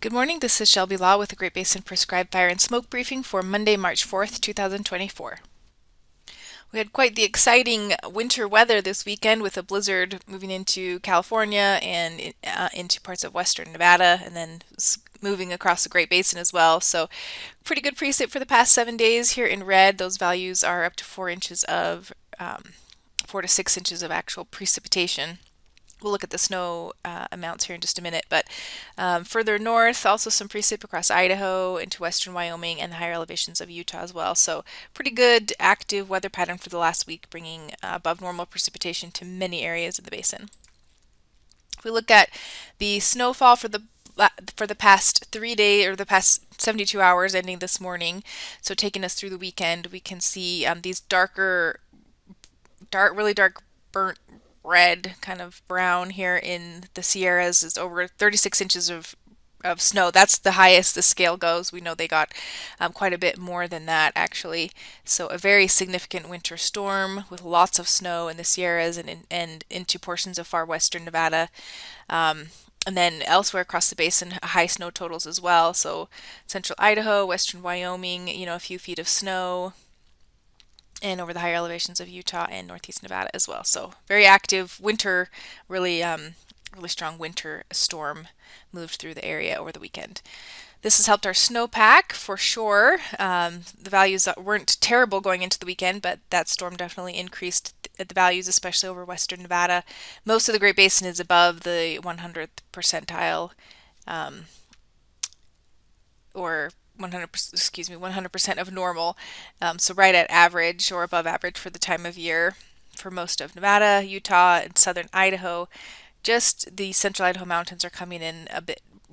Good morning, this is Shelby Law with the Great Basin Prescribed Fire and Smoke Briefing for Monday, March 4th, 2024. We had quite the exciting winter weather this weekend with a blizzard moving into California and into parts of western Nevada and then moving across the Great Basin as well. So pretty good precip for the past 7 days here in red. Those values are up to 4 to 6 inches of actual precipitation. We'll look at the snow amounts here in just a minute, but further north, also some precip across Idaho into western Wyoming and the higher elevations of Utah as well. So pretty good active weather pattern for the last week, bringing above normal precipitation to many areas of the basin. If we look at the snowfall for the past 3 days or the past 72 hours ending this morning, so taking us through the weekend, we can see these really dark burnt red, kind of brown here in the Sierras is over 36 inches of snow. That's the highest the scale goes. We know they got quite a bit more than that actually. So a very significant winter storm with lots of snow in the Sierras and into portions of far western Nevada. And then elsewhere across the basin, high snow totals as well. So central Idaho, western Wyoming, a few feet of snow, and over the higher elevations of Utah and northeast Nevada as well. So very active winter, really strong winter storm moved through the area over the weekend. This has helped our snowpack for sure. The values weren't terrible going into the weekend, but that storm definitely increased the values, especially over western Nevada. Most of the Great Basin is above the 100th percentile, or 100% of normal. So right at average or above average for the time of year for most of Nevada, Utah, and southern Idaho. Just the central Idaho mountains are coming in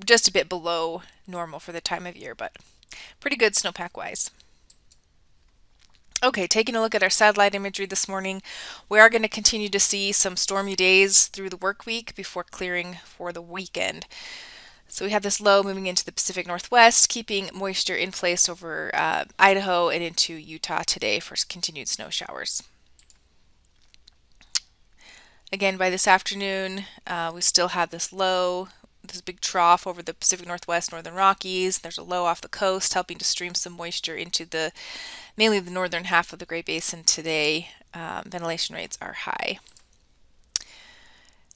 just a bit below normal for the time of year, but pretty good snowpack wise. Okay, taking a look at our satellite imagery this morning, we are going to continue to see some stormy days through the work week before clearing for the weekend. So we have this low moving into the Pacific Northwest, keeping moisture in place over Idaho and into Utah today for continued snow showers. Again, by this afternoon, we still have this big trough over the Pacific Northwest, Northern Rockies. There's a low off the coast, helping to stream some moisture into mainly the northern half of the Great Basin today. Ventilation rates are high.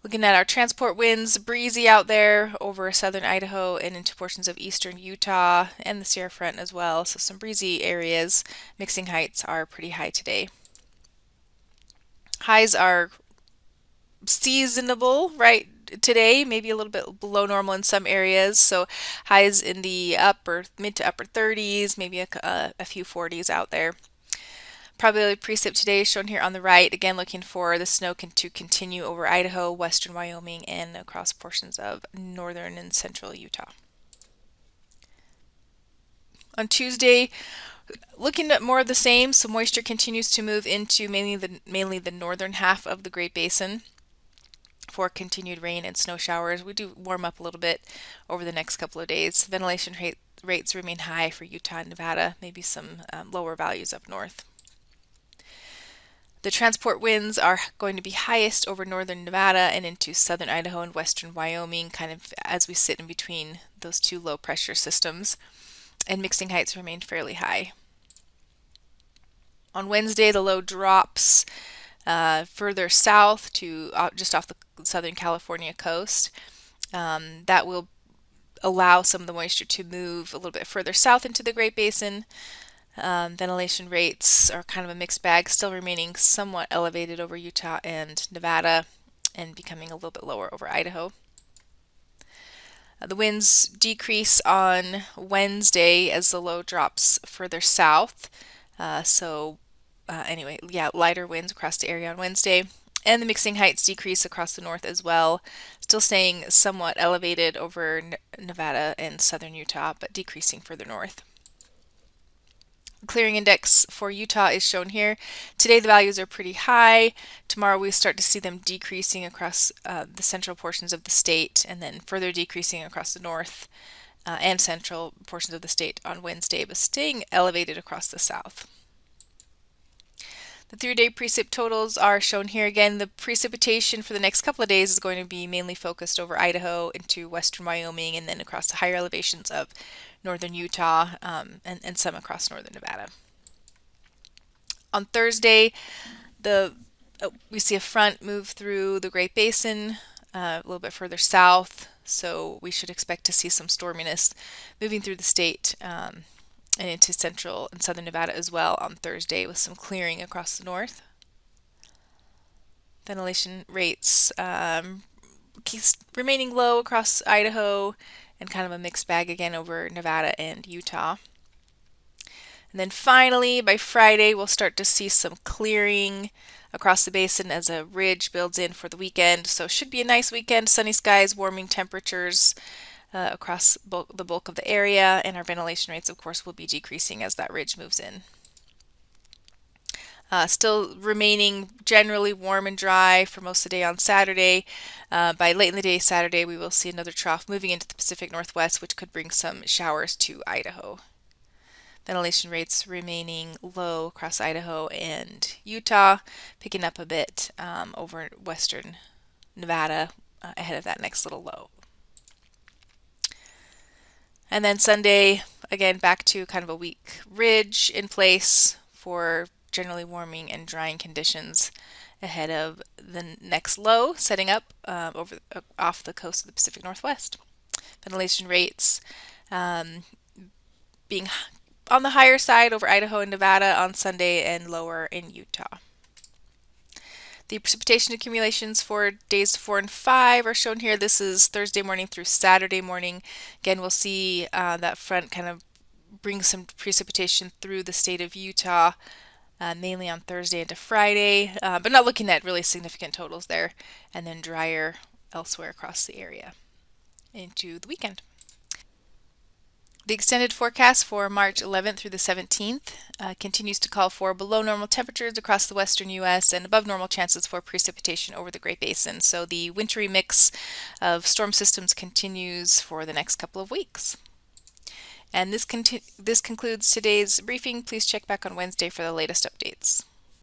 Looking at our transport winds, breezy out there over southern Idaho and into portions of eastern Utah and the Sierra Front as well. So some breezy areas. Mixing heights are pretty high today. Highs are seasonable right today, maybe a little bit below normal in some areas. So highs in the mid to upper 30s, maybe a few 40s out there. Probability of precip today is shown here on the right. Again, looking for the snow to continue over Idaho, western Wyoming, and across portions of northern and central Utah. On Tuesday, looking at more of the same, so moisture continues to move into mainly the northern half of the Great Basin for continued rain and snow showers. We do warm up a little bit over the next couple of days. Ventilation rates remain high for Utah and Nevada, maybe some lower values up north. The transport winds are going to be highest over northern Nevada and into southern Idaho and western Wyoming, kind of as we sit in between those two low pressure systems, and mixing heights remain fairly high. On Wednesday, the low drops further south to just off the southern California coast. That will allow some of the moisture to move a little bit further south into the Great Basin. Ventilation rates are kind of a mixed bag, still remaining somewhat elevated over Utah and Nevada and becoming a little bit lower over Idaho. The winds decrease on Wednesday as the low drops further south. Lighter winds across the area on Wednesday. And the mixing heights decrease across the north as well, still staying somewhat elevated over Nevada and southern Utah, but decreasing further north. Clearing index for Utah is shown here. Today the values are pretty high. Tomorrow we start to see them decreasing across the central portions of the state and then further decreasing across the north and central portions of the state on Wednesday, but staying elevated across the south. The 3-day precip totals are shown here again. The precipitation for the next couple of days is going to be mainly focused over Idaho into western Wyoming and then across the higher elevations of northern Utah and some across northern Nevada. On Thursday, we see a front move through the Great Basin a little bit further south, so we should expect to see some storminess moving through the state and into central and southern Nevada as well on Thursday with some clearing across the north. Ventilation rates keeps remaining low across Idaho and kind of a mixed bag again over Nevada and Utah. And then finally, by Friday, we'll start to see some clearing across the basin as a ridge builds in for the weekend. So should be a nice weekend, sunny skies, warming temperatures across the bulk of the area, and our ventilation rates, of course, will be decreasing as that ridge moves in. Still remaining generally warm and dry for most of the day on Saturday. By late in the day Saturday, we will see another trough moving into the Pacific Northwest, which could bring some showers to Idaho. Ventilation rates remaining low across Idaho and Utah, picking up a bit over western Nevada ahead of that next little low. And then Sunday, again, back to kind of a weak ridge in place for generally warming and drying conditions ahead of the next low setting up off the coast of the Pacific Northwest. Ventilation rates being on the higher side over Idaho and Nevada on Sunday and lower in Utah. The precipitation accumulations for days 4 and 5 are shown here. This is Thursday morning through Saturday morning. Again, we'll see that front kind of bring some precipitation through the state of Utah, mainly on Thursday into Friday, but not looking at really significant totals there, and then drier elsewhere across the area into the weekend. The extended forecast for March 11th through the 17th continues to call for below normal temperatures across the western U.S. and above normal chances for precipitation over the Great Basin. So the wintry mix of storm systems continues for the next couple of weeks. And this concludes today's briefing. Please check back on Wednesday for the latest updates.